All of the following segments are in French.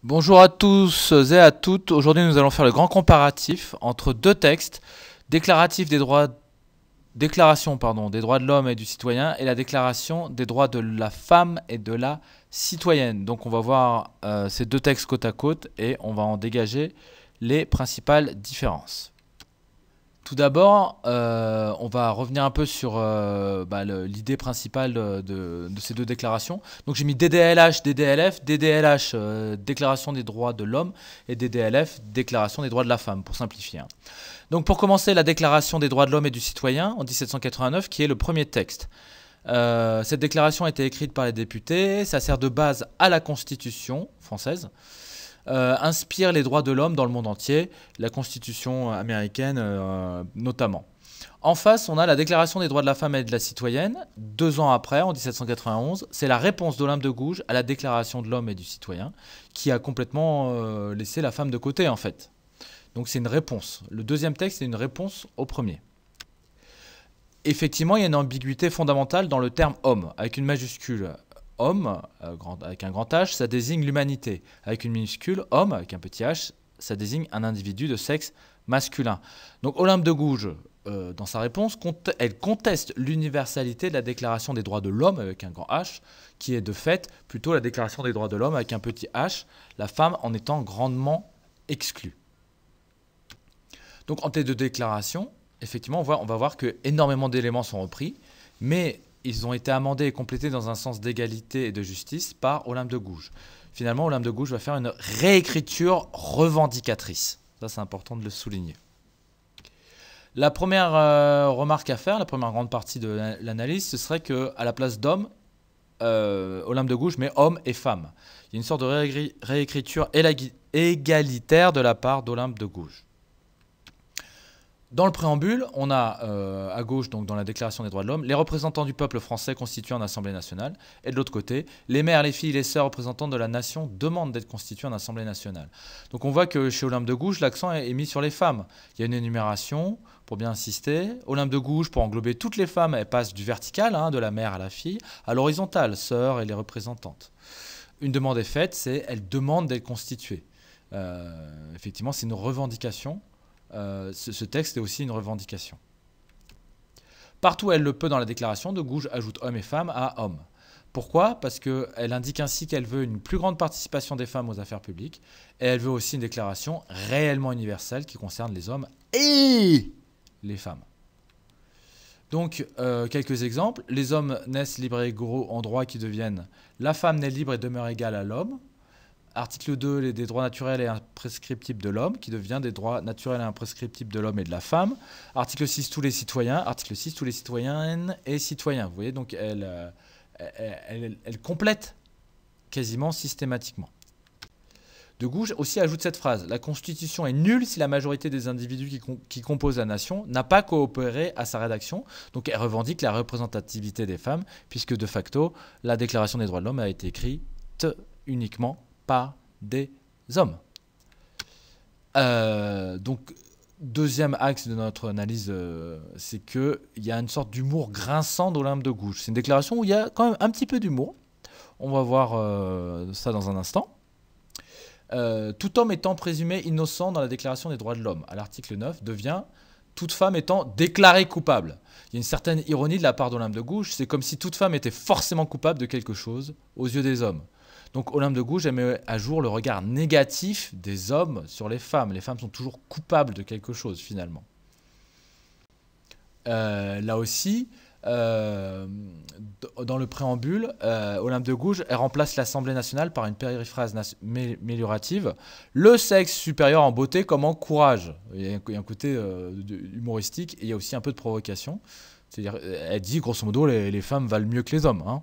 Bonjour à tous et à toutes. Aujourd'hui, nous allons faire le grand comparatif entre deux textes, déclaration des droits de l'homme et du citoyen et la déclaration des droits de la femme et de la citoyenne. Donc on va voir ces deux textes côte à côte et on va en dégager les principales différences. Tout d'abord, on va revenir un peu sur l'idée principale de ces deux déclarations. Donc j'ai mis DDLH, DDLF, DDLH, Déclaration des droits de l'homme, et DDLF, Déclaration des droits de la femme, pour simplifier. Donc pour commencer, la Déclaration des droits de l'homme et du citoyen, en 1789, qui est le premier texte. Cette déclaration a été écrite par les députés, ça sert de base à la Constitution française. Inspire les droits de l'homme dans le monde entier, la Constitution américaine notamment. En face, on a la Déclaration des droits de la femme et de la citoyenne, 2 ans après, en 1791. C'est la réponse d'Olympe de Gouges à la Déclaration de l'homme et du citoyen, qui a complètement laissé la femme de côté, en fait. Donc c'est une réponse. Le deuxième texte est une réponse au premier. Effectivement, il y a une ambiguïté fondamentale dans le terme homme, avec une majuscule. Homme, avec un grand H, ça désigne l'humanité. Avec une minuscule, homme, avec un petit h, ça désigne un individu de sexe masculin. Donc Olympe de Gouges, dans sa réponse, elle conteste l'universalité de la Déclaration des droits de l'homme, avec un grand H, qui est de fait plutôt la Déclaration des droits de l'homme, avec un petit h, la femme en étant grandement exclue. Donc entre les deux déclarations, effectivement, on va voir que énormément d'éléments sont repris, mais ils ont été amendés et complétés dans un sens d'égalité et de justice par Olympe de Gouges. Finalement, Olympe de Gouges va faire une réécriture revendicatrice. Ça, c'est important de le souligner. La première remarque à faire, la première grande partie de l'analyse, ce serait qu'à la place d'homme, Olympe de Gouges met homme et femme. Il y a une sorte de réécriture égalitaire de la part d'Olympe de Gouges. Dans le préambule, on a à gauche, donc dans la Déclaration des droits de l'homme, les représentants du peuple français constitués en Assemblée nationale, et de l'autre côté, les mères, les filles, les sœurs représentants de la nation demandent d'être constitués en Assemblée nationale. Donc on voit que chez Olympe de Gouges, l'accent est mis sur les femmes. Il y a une énumération, pour bien insister. Olympe de Gouges, pour englober toutes les femmes, elle passe du vertical, de la mère à la fille, à l'horizontale, sœurs et les représentantes. Une demande est faite, c'est elle demande d'être constituée. Effectivement, c'est une revendication. Ce texte est aussi une revendication. Partout où elle le peut dans la déclaration, de Gouges ajoute homme et femme à homme. Pourquoi? Parce qu'elle indique ainsi qu'elle veut une plus grande participation des femmes aux affaires publiques, et elle veut aussi une déclaration réellement universelle qui concerne les hommes et les femmes. Donc, quelques exemples. Les hommes naissent libres et égaux en droit qui deviennent la femme naît libre et demeure égale à l'homme. Article 2, des droits naturels et imprescriptibles de l'homme, qui devient des droits naturels et imprescriptibles de l'homme et de la femme. Article 6, tous les citoyens. Article 6, tous les citoyennes et citoyens. Vous voyez, donc elle complète quasiment systématiquement. De Gouges aussi ajoute cette phrase. La Constitution est nulle si la majorité des individus qui composent la nation n'a pas coopéré à sa rédaction. Donc elle revendique la représentativité des femmes, puisque de facto, la Déclaration des droits de l'homme a été écrite uniquement par des hommes. Donc, deuxième axe de notre analyse, c'est qu'il y a une sorte d'humour grinçant d'Olympe de Gouges. C'est une déclaration où il y a quand même un petit peu d'humour. On va voir ça dans un instant. Tout homme étant présumé innocent dans la Déclaration des droits de l'homme, à l'article 9, devient toute femme étant déclarée coupable. Il y a une certaine ironie de la part d'Olympe de Gouges. C'est comme si toute femme était forcément coupable de quelque chose aux yeux des hommes. Donc Olympe de Gouges met à jour le regard négatif des hommes sur les femmes. Les femmes sont toujours coupables de quelque chose finalement. Là aussi, dans le préambule, Olympe de Gouges elle remplace l'Assemblée nationale par une périphrase améliorative. Le sexe supérieur en beauté comme en courage. Il y a un côté humoristique et il y a aussi un peu de provocation. C'est-à-dire, elle dit grosso modo les femmes valent mieux que les hommes.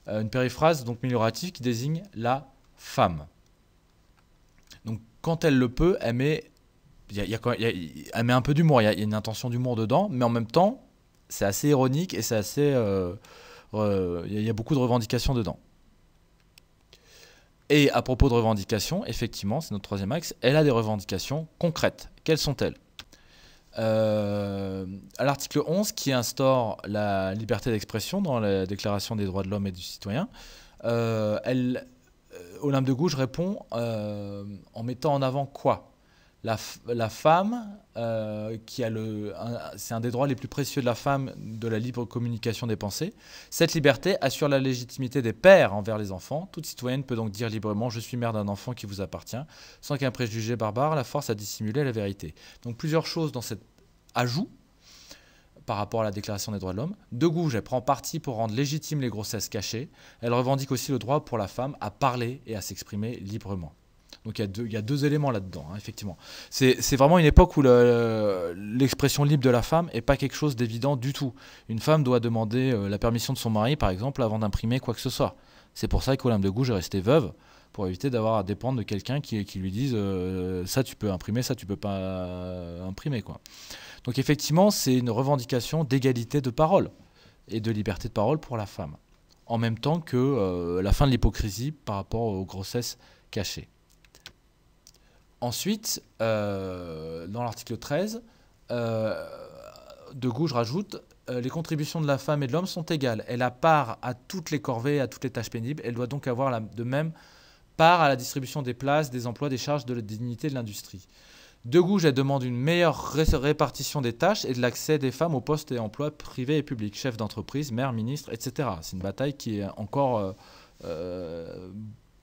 Une périphrase donc améliorative qui désigne la femme. Donc quand elle le peut, elle met, elle met un peu d'humour, il y a une intention d'humour dedans, mais en même temps, c'est assez ironique et c'est assez, il y a beaucoup de revendications dedans. Et à propos de revendications, effectivement, c'est notre troisième axe, elle a des revendications concrètes. Quelles sont-elles? À l'article 11 qui instaure la liberté d'expression dans la Déclaration des droits de l'homme et du citoyen, elle Olympe de Gouges répond en mettant en avant quoi? La femme, c'est un des droits les plus précieux de la femme, de la libre communication des pensées. Cette liberté assure la légitimité des pères envers les enfants. Toute citoyenne peut donc dire librement « Je suis mère d'un enfant qui vous appartient », sans qu'un préjugé barbare la force à dissimuler la vérité. Donc plusieurs choses dans cet ajout par rapport à la Déclaration des droits de l'homme. De Gouges, elle prend parti pour rendre légitimes les grossesses cachées. Elle revendique aussi le droit pour la femme à parler et à s'exprimer librement. Donc il y a deux éléments là-dedans, hein, effectivement. C'est vraiment une époque où l'expression libre de la femme n'est pas quelque chose d'évident du tout. Une femme doit demander la permission de son mari, par exemple, avant d'imprimer quoi que ce soit. C'est pour ça qu'Olympe de Gouges est restée veuve, pour éviter d'avoir à dépendre de quelqu'un qui lui dise ça tu peux imprimer, ça tu peux pas imprimer, quoi. Donc effectivement, c'est une revendication d'égalité de parole et de liberté de parole pour la femme, en même temps que la fin de l'hypocrisie par rapport aux grossesses cachées. Ensuite, dans l'article 13, De Gouges rajoute les contributions de la femme et de l'homme sont égales. Elle a part à toutes les corvées, à toutes les tâches pénibles. Elle doit donc avoir de même part à la distribution des places, des emplois, des charges, de la dignité de l'industrie. De Gouges, elle demande une meilleure répartition des tâches et de l'accès des femmes aux postes et emplois privés et publics, chefs d'entreprise, maires, ministres, etc. C'est une bataille qui est encore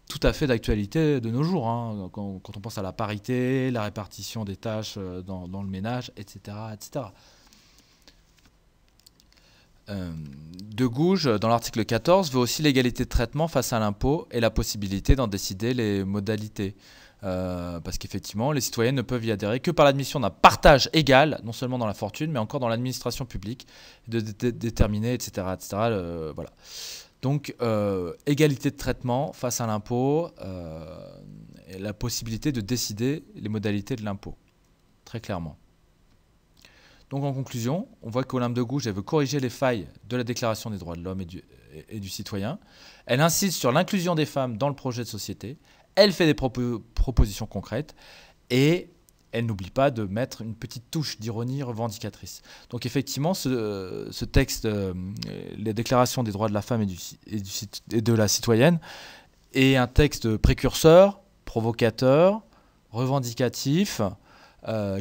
tout à fait d'actualité de nos jours, hein, quand on pense à la parité, la répartition des tâches dans le ménage, etc. etc. De Gouges, dans l'article 14, veut aussi l'égalité de traitement face à l'impôt et la possibilité d'en décider les modalités. Parce qu'effectivement, les citoyens ne peuvent y adhérer que par l'admission d'un partage égal, non seulement dans la fortune, mais encore dans l'administration publique, de déterminer, etc. etc. Voilà. Donc, égalité de traitement face à l'impôt et la possibilité de décider les modalités de l'impôt, très clairement. Donc, en conclusion, on voit qu'Olympe de Gouges, elle veut corriger les failles de la Déclaration des droits de l'homme et du citoyen. Elle insiste sur l'inclusion des femmes dans le projet de société. Elle fait des propositions concrètes et elle n'oublie pas de mettre une petite touche d'ironie revendicatrice. Donc effectivement, ce texte, les déclarations des droits de la femme et de la citoyenne, est un texte précurseur, provocateur, revendicatif,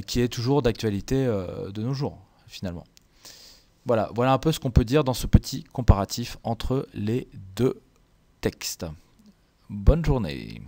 qui est toujours d'actualité de nos jours, finalement. Voilà un peu ce qu'on peut dire dans ce petit comparatif entre les deux textes. Bonne journée.